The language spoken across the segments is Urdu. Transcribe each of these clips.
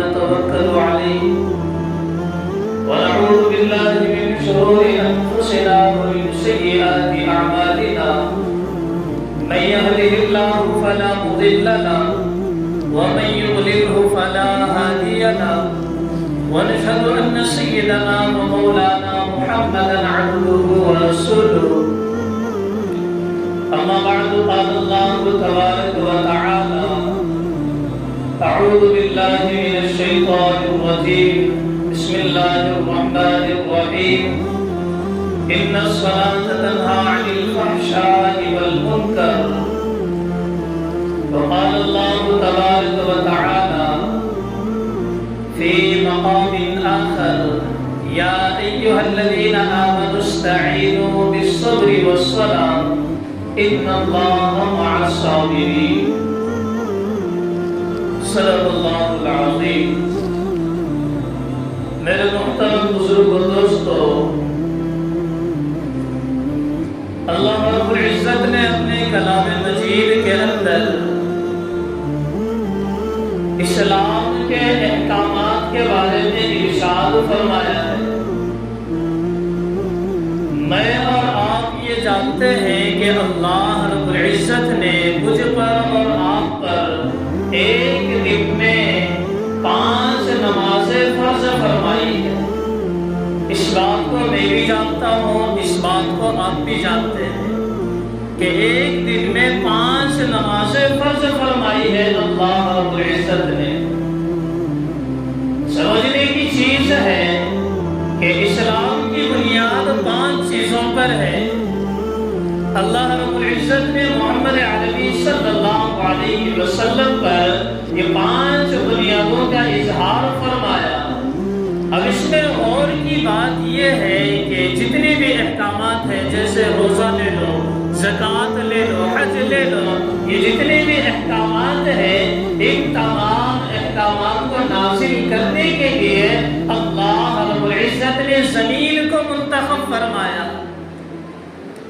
ونتوكل عليه ونعوذ بالله من شرور أنفسنا ومن سيئات أعمالنا من يهده الله فلا مضل له ومن يضلله فلا هادي له ونشهد أن سيدنا ومولانا محمدا عبده ورسوله أما بعد قال الله تبارك وتعالى أعوذ بالله من الشيطان الرجيم بسم الله الرحمن الرحيم إن الصلاة تنهى عن الفحشاء والمنكر وقال الله تبارك وتعالى في مقام آخر يا أيها الذين آمنوا استعينوا بالصبر والصلاة إن الله مع الصابرين صدق اللہ العظیم۔ میرے محترم بزرگ و دوستو، اللہ رب العزت نے اپنے کلام مجید کے اندر اسلام کے احکامات کے بارے میں ارشاد فرمایا ہے۔ میں اور آپ یہ جانتے ہیں کہ اللہ رب العزت نے مجھ پر اور آپ پر ایک دن میں 5 نمازیں فرض فرمائی ہے۔ اس بات کو میں بھی جانتا ہوں، اس بات کو آپ بھی جانتے ہیں کہ ایک دن میں 5 نمازیں فرض فرمائی ہے اللہ رب العزت نے۔ سمجھنے کی چیز ہے کہ اسلام کی بنیاد 5 چیزوں پر ہے۔ اللہ رب العزت نے محمد عربی صلی اللہ علیہ وسلم پر یہ 5 بنیادوں کا اظہار فرمایا۔ اب اس میں اور کی بات یہ ہے کہ جتنے بھی احکامات ہیں، جیسے روزہ لے لو، زکوٰۃ لے لو، حج لے لو، یہ جتنے بھی احکامات ہیں، ان تمام احکامات کو نازل کرنے کے لیے اللہ رب العزت نے زمین کو منتخب فرمایا۔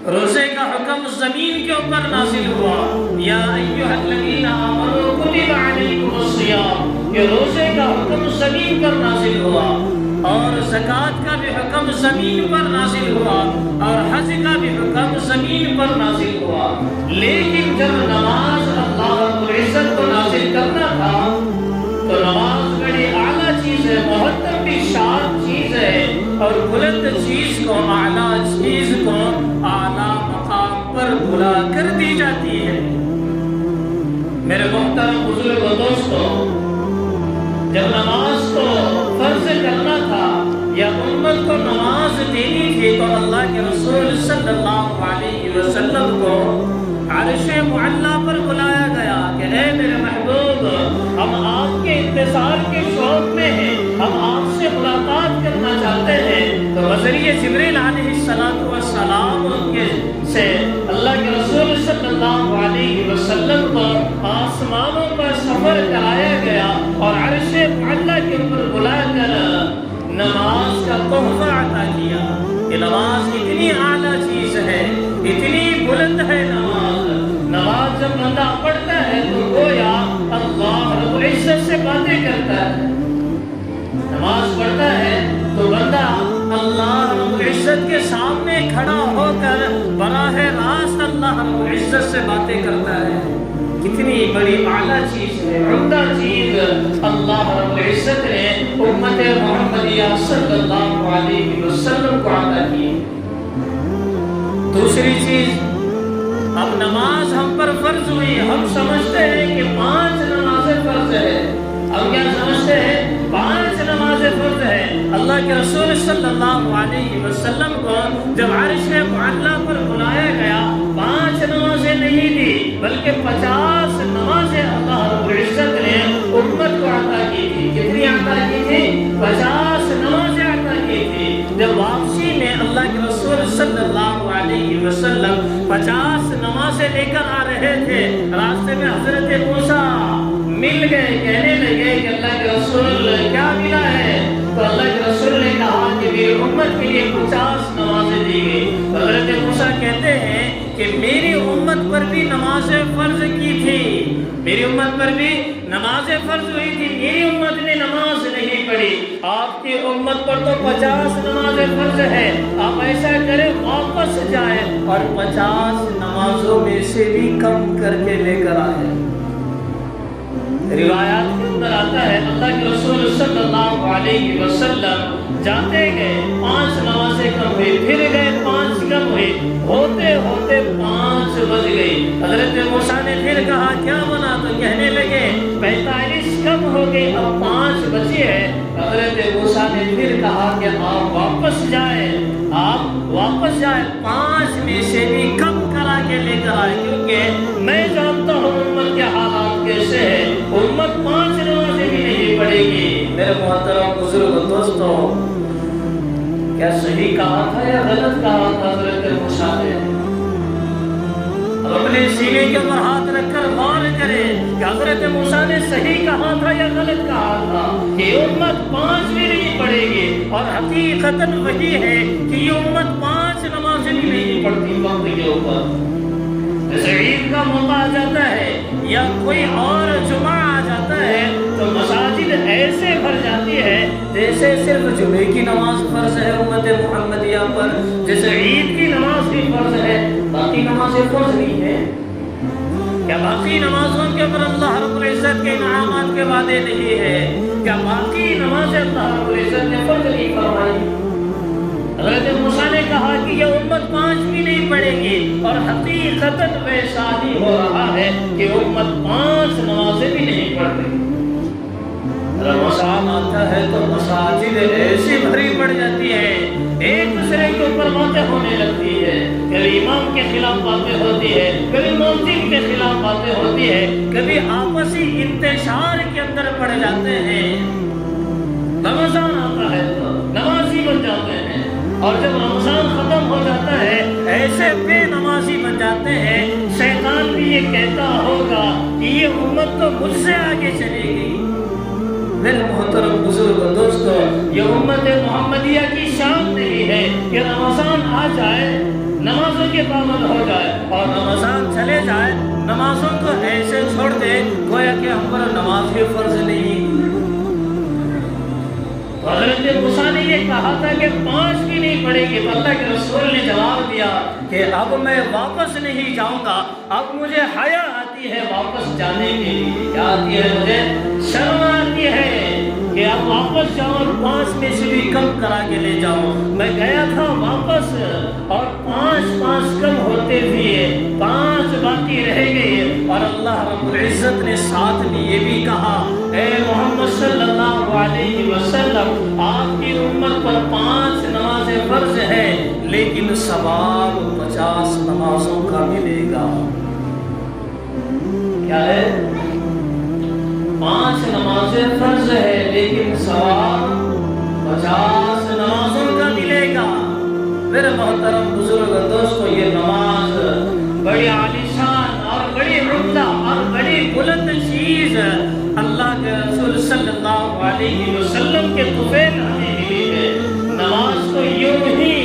روزے کا حکم زمین کے اوپر نازل ہوا، یا ایھا الذین آمنوا کتب علیکم الصیام، یہ روزے کا حکم زمین پر نازل ہوا، اور زکوٰۃ کا بھی حکم زمین پر نازل ہوا، اور حج کا بھی حکم زمین پر نازل ہوا۔ لیکن جب نماز اللہ رب العزت کو نازل کرنا تھا تو نماز بڑی اعلیٰ چیز ہے، محترم بھی شان چیز ہے، اور بلند چیز کو، اعلیٰ چیز کو اعلیٰ مقام پر بلا کر دی جاتی ہے۔ میرے محترم بزرگ و دوستو، جب نماز کو فرض کرنا تھا یا امت کو نماز دینی تھی تو اللہ کے رسول صلی اللہ علیہ وسلم کو عرش معلیٰ پر بلایا گیا کہ اے میرے محبوب، ہم آپ کے انتظار کے شوق میں ہیں، ہم آپ سے ملاقات کرنا چاہتے ہیں۔ تو بذریعہ جبریل علیہ السلام سے اللہ کے رسول صلی اللہ علیہ وسلم کو آسمانوں پر سفر کرایا گیا اور عرش معلیٰ کے اوپر بلا کر نماز کا تحفہ عطا کیا کہ نماز اتنی اعلیٰ چیز ہے، اتنی بلند ہے نماز۔ نماز جب بندہ پڑھتا ہے تو گویا اللہ رب العزت سے باتیں کرتا ہے۔ نماز پڑھتا ہے تو بندہ اللہ رب العزت کے سامنے کھڑا ہو کر براہ راست اللہ رب العزت سے باتیں کرتا ہے۔ کتنی بڑی اعلیٰ چیز ہے، عمدہ چیز اللہ رب العزت نے امت محمدیہ صلی اللہ علیہ وسلم کو عطا کی۔ دوسری چیز، اب نماز ہم پر فرض ہوئی، ہم سمجھتے ہیں کہ 5 نمازیں فرض ہے۔ اب کیا سمجھتے ہیں؟ 5 نمازیں فرض ہے۔ اللہ کے رسول صلی اللہ علیہ وسلم کو جب عرش معلیٰ پر بلایا گیا، 5 نمازیں نہیں دی بلکہ 50 نمازیں اللہ رب العزت نے امت کو عطا کی تھی۔ کتنی عطا کی تھی؟ 50 نمازیں عطا کی تھی۔ جب واپسی میں اللہ کے رسول صلی اللہ علیہ وسلم 50 نمازیں لے کر آ رہے تھے، راستے میں حضرت موسیٰ مل گئے، کہنے لگے کہ اللہ کے رسول کیا ملا ہے؟ تو اللہ کے رسول نے کہا کہ میری امت کے لیے 50 نمازیں دی گئی۔ حضرت موسیٰ کہتے ہیں کہ میری امت پر بھی نمازیں فرض کی تھی، میری امت پر بھی نمازیں فرض ہوئی تھی، میری امت نے نماز پڑھی. آپ کی امت پر تو 50 نمازیں فرض ہے. آپ ایسا کریں واپس جائیں اور 50 نمازوں میں سے بھی کم کر کے لے کر آئیں. روایات کے اندر آتا ہے اللہ کے رسول صلی اللہ علیہ وسلم جاتے گئے 5 نمازیں کم ہوئی, پھر گئے 5 کم ہوئی, ہوتے ہوتے 5 بج گئی. حضرت موسیٰ نے پھر کہا کیا بنا, تو کہنے لگے 45 کم ہو گئی, اب 5 بچی ہے. حضرت موسیٰ نے پھر کہا کہ آپ واپس جائیں, آپ واپس جائیں, 5 میں سے بھی کم کرا کے لے کر آئے, کیونکہ میں جانتا ہوں امت کے حالات کیسے ہیں. امت 5 نمازیں بھی نہیں پڑھے گی. میرے محترم بزرگ دوستوں, کیا صحیح کہا تھا یا غلط کہا تھا حضرت موسیٰ نے؟ اپنے سینے کے اوپر ہاتھ رکھ کر غور کریں کہ حضرت موسیٰ نے صحیح کہا تھا یا غلط کہا تھا کہ یہ امت 5 بھی نہیں پڑھے گی. اور حقیقتاً وہی ہے کہ یہ امت 5 نمازیں بھی نہیں پڑھتی وقت کے اوپر. جیسے عید کا موقع آ جاتا ہے یا کوئی اور جمعہ آ جاتا ہے تو مساجد ایسے بھر جاتی ہے جیسے صرف جمعے کی نماز فرض ہے امت محمدیہ پر, جیسے عید کی نماز بھی فرض ہے, باقی نمازیں فرض نہیں ہے. کیا باقی نمازوں کے اوپر اللہ رب العزت کے انعامات کے وعدے نہیں ہے؟ کیا باقی نمازیں اللہ رب العزت نے فرض نہیں فرمائی؟ حضرت موسیٰ نے کہا کہ یہ امت 5 بھی نہیں پڑھے گی, اور حقیقتاً ویسا ہی ہو رہا ہے کہ امت 5 نمازیں بھی نہیں پڑھ رہی. رمضان آتا ہے تو مساجد ایسی بھری پڑ جاتی ہے, ایک دوسرے کے اوپر باتیں ہونے لگتی ہے. کبھی امام کے خلاف باتیں ہوتی ہے, کبھی مؤذن کے خلاف باتیں ہوتی ہے, کبھی آپسی انتشار کے اندر پڑ جاتے ہیں. رمضان آتا ہے تو نمازی بن جاتے ہیں, اور جب رمضان ختم ہو جاتا ہے ایسے بے نمازی بن جاتے ہیں. شیطان بھی یہ کہتا ہوگا کہ یہ امت تو مجھ سے آگے چلے گئی. میرے محترم بزرگ دوستو, یہ امت محمدیہ کی شان نہیں ہے کہ رمضان آ جائے نمازوں کے پابند ہو جائے, اور رمضان چلے جائے نمازوں کو ایسے چھوڑ دے گویا کہ ہم پر نماز بھی فرض نہیں. حضرت موسیٰ نے یہ کہا تھا کہ 5 بھی نہیں پڑھے گی, تو اللہ کے رسول نے جواب دیا کہ اب میں واپس نہیں جاؤں گا. اب مجھے حیا آتی ہے واپس جانے کے لیے, کیا آتی ہے مجھے؟ شرم آتی ہے کہ اب واپس جاؤں اور 5 میں سے بھی کم کرا کے لے جاؤں. میں گیا تھا واپس اور 5 کم ہوتے ہوئے 5 باقی رہ گئے, اور اللہ رب العزت نے ساتھ میں یہ بھی کہا اے محمد صلی اللہ علیہ وسلم, آپ کی امت پر 5 نمازیں فرض ہے لیکن ثواب 50 نمازوں کا ملے گا. کیا ہے؟ 5 نمازیں فرض ہے لیکن ثواب 50 نمازوں کا ملے گا. میرے محترم بزرگ دوستو, یہ نماز بڑی عالیشان اور بڑی عمدہ اور بڑی بلند چیز اللہ کے رسول صلی اللہ علیہ وسلم کے طفیل ہمیں ملی ہے. نماز کو یوں ہی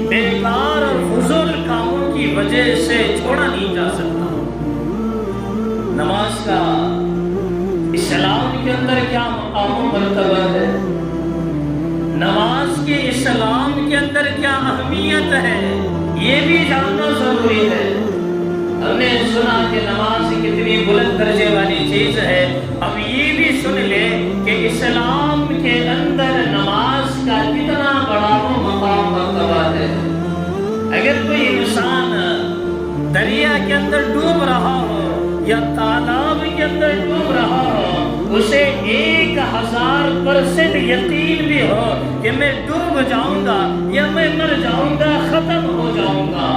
بیکار اور فضول کاموں کی وجہ سے چھوڑا نہیں جا سکتا. نماز کا اسلام کے اندر کیا مقام و مرتبہ ہے, نماز کے اسلام کے اندر کیا اہمیت ہے, یہ بھی جاننا ضروری ہے. ہم نے سنا کہ نماز کتنی بلند درجے والی چیز ہے, اب یہ بھی سن لے کہ اسلام کے اندر نماز کا کتنا بڑا مقام مرتبہ ہے. اگر کوئی انسان دریا کے اندر ڈوب رہا ہو یا تالاب کے اندر ڈوب رہا ہو, اسے 1000% یقین بھی ہو کہ میں ڈوب جاؤں گا یا میں مر جاؤں گا, ختم ہو جاؤں گا,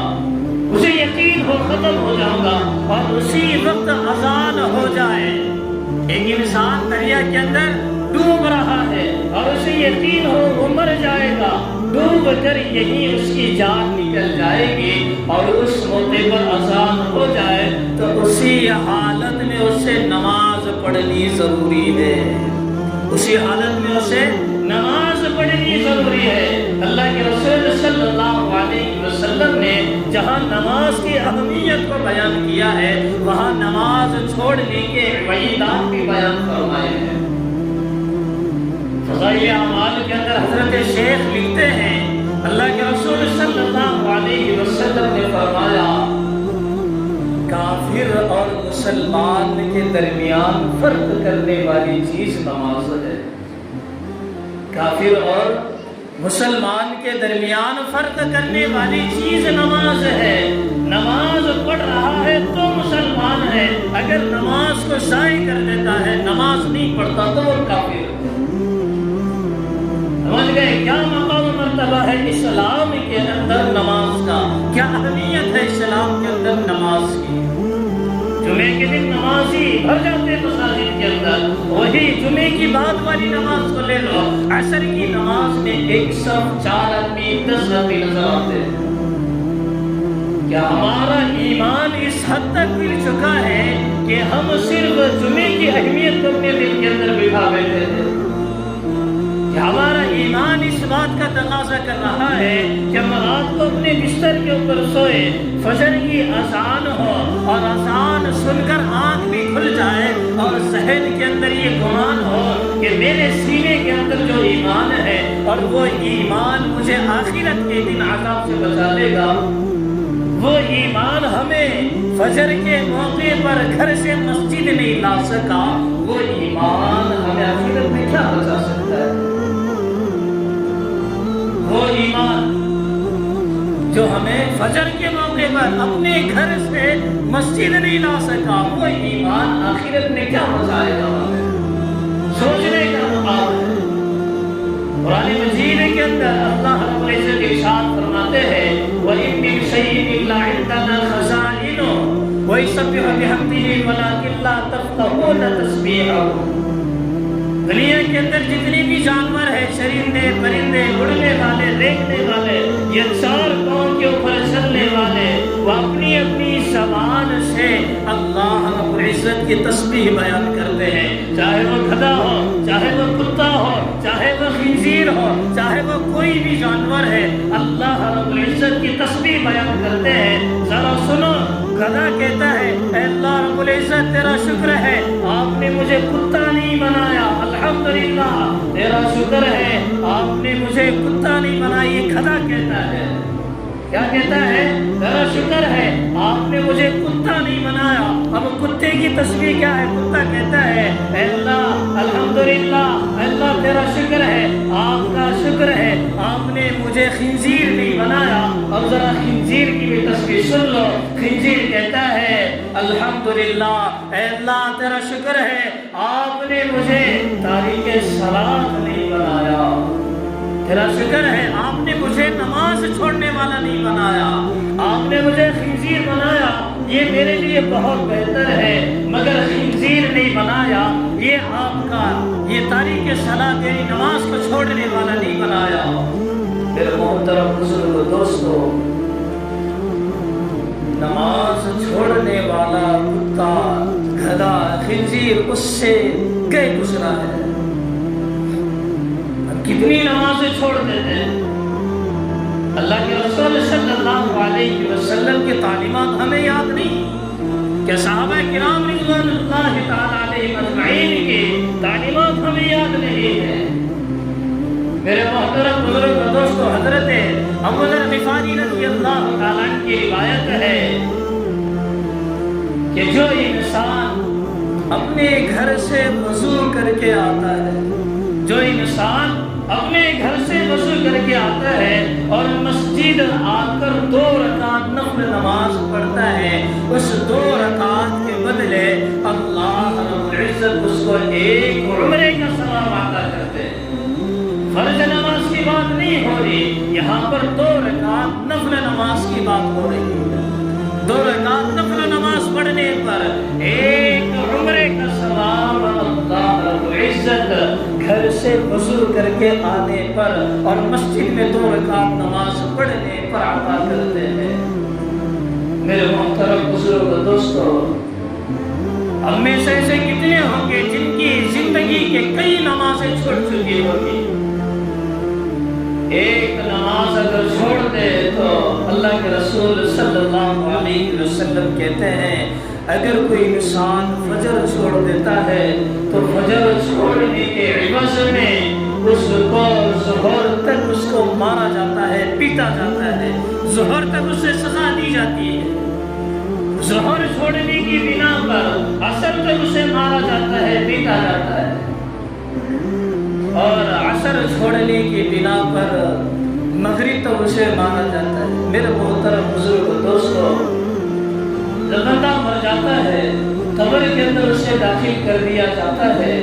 اسے یقین ہو ختم ہو جاؤں گا, اور اسی وقت اذان ہو جائے. ایک انسان دریا کے اندر ڈوب رہا ہے اور اسے یقین ہو وہ مر جائے گا, ڈوب کر یہی اس کی جان نکل جائے گی, اور اس موقع پر اذان ہو جائے تو اسی حالت میں اسے نماز پڑھنی ضروری ہے. اسی حالت میں اسے نماز پڑھنی ضروری ہے. اللہ کے رسول صلی اللہ علیہ وسلم نے جہاں نماز کی اہمیت کو بیان کیا ہے وہاں نماز چھوڑنے کے وعیدات بھی بیان فرمائے ہیں. فضائل فضائل اعمال کے اندر حضرت شیخ لکھتے ہیں اللہ کے رسول صلی اللہ علیہ وسلم نے فرمایا کافر اور مسلمان کے درمیان فرق کرنے والی چیز نماز ہے۔ کافر اور مسلمان کے درمیان فرق کرنے والی چیز نماز ہے۔ نماز پڑھ رہا ہے تو مسلمان ہے، اگر نماز کو ضائع کر دیتا ہے، نماز نہیں پڑھتا تو وہ کافر ہے۔ سمجھ گئے کیا مقام و مرتبہ ہے اسلام کے اندر نماز کا، کیا اہمیت ہے اسلام کے اندر نماز کی۔ جمعے کے دن نمازی بھر جاتے مساجد کے اندر، وہی جمعے کی بعد والی نماز کو لے لو، عصر کی نماز میں 104 آدمی 10 آدمی نظر آتے ہیں۔ کیا ہمارا ایمان اس حد تک مل چکا ہے کہ ہم صرف جمعے کی اہمیت کو اپنے دل کے اندر بٹھا بیٹھے تھے؟ کہ ہمارا ایمان اس بات کا تقاضا کر رہا ہے کہ ہم رات کو اپنے بستر کے اوپر سوئے، فجر کی اذان ہو اور اذان سن کر آنکھ بھی کھل جائے اور ذہن کے اندر یہ گمان ہو کہ میرے سینے کے اندر جو ایمان ہے اور وہ ایمان مجھے آخرت کے دن عذاب سے بچا لے گا، وہ ایمان ہمیں فجر کے موقع پر گھر سے مسجد نہیں لا سکا، وہ ایمان ہمیں آخرت میں کیا بچا سکتا ہے؟ وہ ایمان جو ہمیں فجر کے موقع پر اپنے گھر سے مسجد نہیں لا سکا، وہ ایمان آخرت میں کیا بچائے گا؟ سوچنے کا مقام ہے۔ قرآن مجید کے اندر اللہ رب العزت ارشاد فرماتے ہیں وَإِن مِّن شَيْءٍ إِلَّا عِندَنَا خَزَائِنُهُ وَيُسَبِّحُ بِحَمْدِهِ وَلَٰكِن لَّا تَفْقَهُونَ تَسْبِيحَهُ۔ دنیا کے اندر جتنی بھی جانور ہیں، چرندے، پرندے، اڑنے والے، دیکھنے والے، یہ چار پاؤں کے اوپر چلنے والے، وہ اپنی اپنی زبان سے اللہ رب العزت کی تسبیح بیان کرتے ہیں۔ چاہے وہ گدھا ہو، چاہے وہ کتا ہو، چاہے وہ خنزیر ہو، چاہے وہ کوئی بھی جانور ہے، اللہ رب العزت کی تسبیح بیان کرتے ہیں۔ ذرا سنو، گدھا کہتا ہے اے اللہ رب العزت تیرا شکر ہے آپ نے مجھے کتا نہیں بنایا، الحمدللہ تیرا شکر ہے آپ نے مجھے کتا نہیں بنایا۔ یہ گدھا کہتا ہے، کیا کہتا ہے؟ تیرا شکر ہے آپ نے مجھے کتا نہیں بنایا۔ اب کتے کی تسبیح کیا ہے؟ کتا کہتا ہے اے اللہ الحمدللہ، اے اللہ تیرا شکر ہے، آپ کا شکر ہے آپ نے مجھے خنزیر نہیں بنایا۔ اب ذرا خنزیر کی بھی تسبیح سن لو۔ خنزیر کہتا ہے الحمدللہ، اے اللہ تیرا شکر ہے آپ نے مجھے تاریک صلاۃ نہیں بنایا، تیرا شکر ہے آپ نے مجھے نماز چھوڑنے والا نہیں بنایا، آپ نے مجھے خنزیر بنایا، یہ میرے لیے بہت بہتر ہے، مگر خنزیر نہیں بنایا، یہ آپ کا یہ تاریک صلاۃ یعنی نماز کو چھوڑنے والا نہیں بنایا۔ میرے محترم بزرگ دوستو، نماز چھوڑنے والا کتا، گدھا، خنزیر اس سے گئے گزرا ہے۔ کتنی نمازیں چھوڑ دیتے ہیں۔ اللہ کے رسول صلی اللہ علیہ وسلم کی تعلیمات ہمیں یاد نہیں؟ کہ صحابہ کرام رضوان اللہ تعالیٰ علیہ اجمعین کی تعلیمات ہمیں یاد نہیں ہے؟ میرے محترم بزرگ دوستو، حضرت ابو ذر غفاری رضی اللہ تعالیٰ عنہ کی روایت ہے کہ جو انسان اپنے گھر سے وضو کر کے آتا ہے، جو انسان اپنے گھر سے وضو کر کے آتا ہے اور مسجد آ کر 2 رکعت نفل نماز پڑھتا ہے، اس 2 رکعت کے بدلے اللہ رب العزت اس کو 1 عمرے کا ثواب عطا کرتے ہیں۔ فرض نماز کی بات نہیں ہو رہی یہاں پر، 2 رکعت نفل نماز کی بات ہو رہی ہے۔ 2 رکعت نفل نماز پڑھنے پر 1 عمرے کا ثواب اللہ رب العزت گھر سے وضو کر کے آنے پر اور مسجد میں 2 رکعت نماز پڑھنے پر عطا کرتے ہیں۔ میرے محترم بزرگ دوستو، ہم میں سے ایسے کتنے ہوں گے جن کی زندگی کے کئی نمازیں چھوڑ چکی ہوگی؟ ایک نماز اگر چھوڑ دے تو اللہ کے رسول صلی اللہ علیہ وسلم کہتے ہیں اگر کوئی انسان فجر چھوڑ دیتا ہے تو فجر چھوڑنے کے عوض میں اس کو ظہر تک اس کو مارا جاتا ہے، پیٹا جاتا ہے، ظہر تک اسے سزا دی جاتی ہے، ظہر چھوڑنے کی بنا پر عصر تک اسے مارا جاتا ہے، پیٹا جاتا ہے، اور عصر چھوڑنے کی بنا پر مغرب تک اسے مارا جاتا ہے۔ میرے محترم بزرگ دوستو، جب بندہ مر جاتا ہے قبر کے اندر اسے داخل کر دیا جاتا ہے،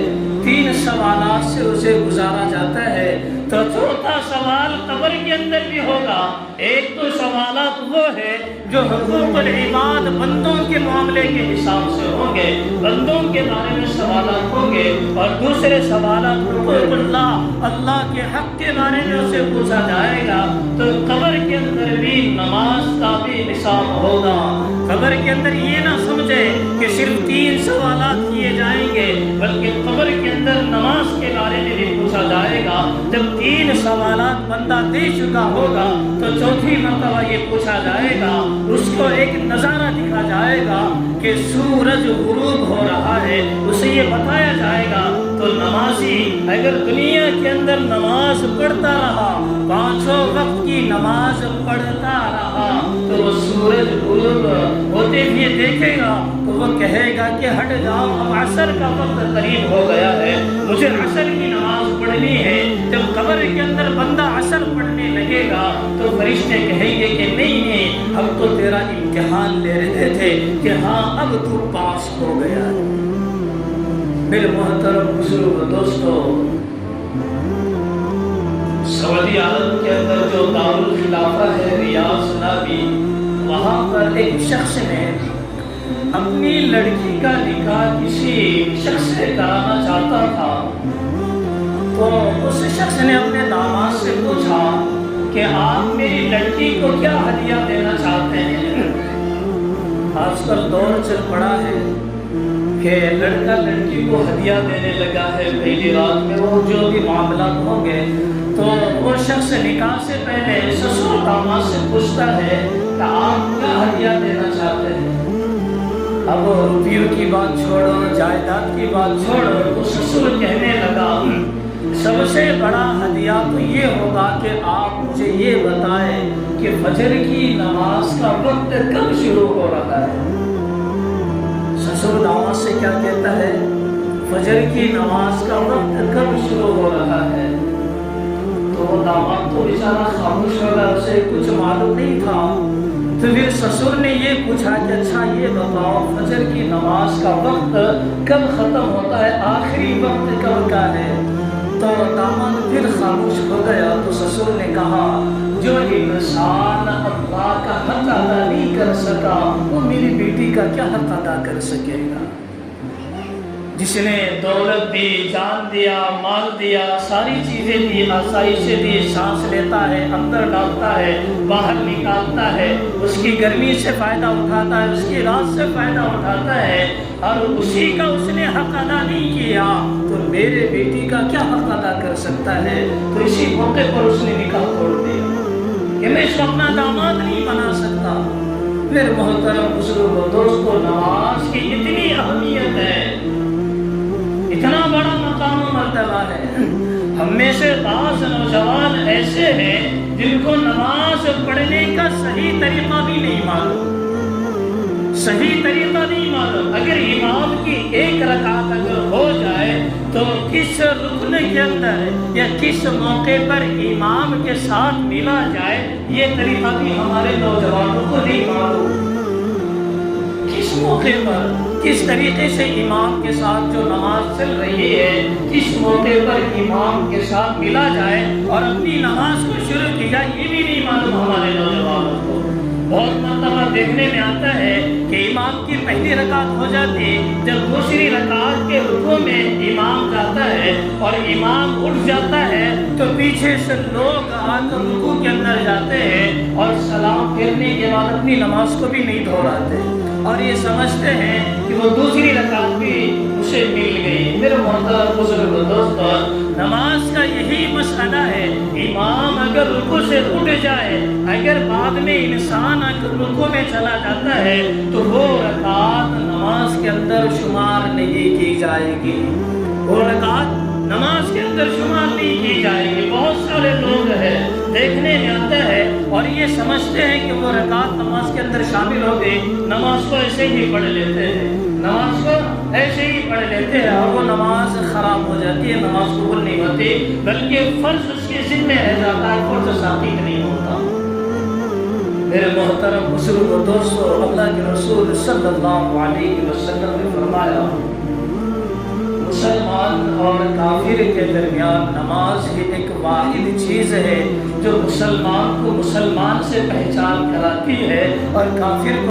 3 سوالات سے اسے گزارا جاتا ہے، تو چوتھا سوال قبر کے اندر بھی ہوگا۔ ایک تو سوالات وہ ہے جو حقوق العباد بندوں کے معاملے کے حساب سے ہوں گے، بندوں کے بارے میں سوالات ہوں گے، اور دوسرے سوالات حقوق اللہ کے حق کے بارے میں اسے پوچھا جائے گا۔ تو قبر کے اندر بھی نماز کا بھی حساب ہوگا۔ قبر کے اندر یہ نہ سمجھے کہ صرف 3 سوالات کیے جائیں گے، بلکہ قبر کے اندر نماز کے بارے میں بھی پوچھا جائے گا۔ جب 3 سوالات بندہ دے چکا ہوگا تو چوتھی مرتبہ یہ پوچھا جائے گا، اس کو ایک نظارہ دکھا جائے گا کہ سورج غروب ہو رہا ہے، اسے یہ بتایا جائے گا۔ تو نمازی اگر دنیا کے اندر نماز پڑھتا رہا، 5 وقت کی نماز پڑھتا رہا، تو وہ سورج غروب ہوتے ہوئے دیکھے گا تو وہ کہے گا کہ ہٹ جاؤ، اب عصر کا وقت قریب ہو گیا ہے، مجھے عصر کی نماز پڑھنی ہے۔ جب قبر کے اندر بندہ عصر پڑھنے لگے گا تو فرشتے کہیں گے کہ نہیں، ہم تو تیرا امتحان لے رہے تھے کہ ہاں اب تو پاس ہو گیا۔ میرے محترم بزرگ دوستو، سعودی عرب کے اندر جو دارالخلافہ ہے ریاض نبی، وہاں پر ایک شخص نے اپنی لڑکی کا نکاح کسی شخص سے کرانا چاہتا تھا، تو اس شخص نے اپنے داماد سے پوچھا کہ آپ میری لڑکی کو کیا ہدیہ دینا چاہتے ہیں؟ آج کل دور چل پڑا ہے کہ لڑکا لڑکی کو ہدیہ دینے لگا ہے، پہلی رات میں وہ جو بھی معاملات ہوں گے تو وہ شخص نکاح سے پہلے سسر داماد سے پوچھتا ہے کہ آپ کیا ہدیہ دینا چاہتے ہیں؟ اب روپیوں کی بات چھوڑو، جائیداد کی بات چھوڑو، تو سسر کہنے لگا سب سے بڑا ہدیہ تو یہ ہوگا کہ آپ مجھے یہ بتائیں کہ فجر کی نماز کا وقت کب شروع ہو رہا ہے۔ سسر داماد سے کیا کہتا ہے؟ فجر کی نماز کا وقت کب شروع ہو رہا ہے۔ تو داماد تو بیچارہ خاموش ہو گیا، اسے کچھ معلوم نہیں تھا۔ تو پھر سسر نے یہ پوچھا کہ اچھا یہ بتاؤ فجر کی نماز کا وقت کب ختم ہوتا ہے، آخری وقت کب کا ہے؟ تو داماد پھر خاموش ہو گیا۔ تو سسر نے کہا جو انسان اللہ کا حق ادا نہیں کر سکا وہ میری بیٹی کا کیا حق ادا کر سکے گا؟ جس نے دولت دی، جان دیا، مال دیا، ساری چیزیں دی، آسائشیں دی، سانس لیتا ہے، اندر ڈالتا ہے، باہر نکالتا ہے، اس کی گرمی سے فائدہ اٹھاتا ہے، اس کی رات سے فائدہ اٹھاتا ہے، اور اسی کا اس نے حق ادا نہیں کیا تو میرے بیٹی کا کیا حق ادا کر سکتا ہے؟ تو اسی موقع پر اس نے نکاح توڑ دیا کہ میں اس کو اپنا داماد نہیں بنا سکتا۔ میرے محترم بزرگ و دوستو، نماز کی اتنی اہمیت ہے، اتنا بڑا مقام و مرتبہ ہے۔ ہم میں سے بعض نوجوان ایسے ہیں جن کو نماز پڑھنے کا صحیح طریقہ بھی نہیں معلوم، صحیح طریقہ نہیں معلوم۔ اگر امام کی 1 رکعت اگر ہو جائے تو کس رکن کے اندر یا کس موقع پر امام کے ساتھ ملا جائے، یہ طریقہ بھی ہمارے نوجوانوں کو نہیں معلوم۔ کس موقع پر کس طریقے سے امام کے ساتھ جو نماز چل رہی ہے، کس موقع پر امام کے ساتھ ملا جائے اور اپنی نماز کو شروع کی جائے، یہ بھی نہیں معلوم ہمارے نوجوانوں کو۔ بہت مرتبہ دیکھنے میں آتا ہے کہ امام کی پہلی رکعت ہو جاتی، جب دوسری رکعت کے رکوع میں امام جاتا ہے اور امام اٹھ جاتا ہے تو پیچھے سے لوگ آ کر رکوع کے اندر جاتے ہیں اور سلام پھیرنے کے بعد اپنی نماز کو بھی نہیں دہراتے اور یہ سمجھتے ہیں کہ وہ دوسری رکعت بھی اسے مل گئی۔ میرے محترم بزرگ دوستو، نماز کا یہی مسئلہ ہے، امام اگر رکوع سے اٹھ جائے، اگر بعد میں انسان اگر رکوع میں چلا جاتا ہے تو وہ رکعت نماز کے اندر شمار نہیں کی جائے گی، وہ رکعت نماز کے اندر شمار نہیں کی جائے گی۔ بہت سارے لوگ ہیں دیکھنے میں آتا ہے اور یہ سمجھتے ہیں کہ وہ رکعت نماز کے اندر شامل ہو گئی، نماز کو ایسے ہی پڑھ لیتے ہیں، نماز کو ایسے ہی پڑھ لیتے ہیں اور وہ نماز خراب ہو جاتی ہے، نماز قبول نہیں ہوتی، بلکہ فرض اس کے ذمہ رہ جاتا ہے، فرض ثابت نہیں ہوتا۔ میرے محترم بزرگ و دوستو، اللہ کے رسول صلی اللہ علیہ وسلم نے فرمایا مسلمان اور کافر کے درمیان نماز ہی ایک واحد چیز ہے جو مسلمان کو مسلمان سے پہچان کراتی ہے اور کافر کو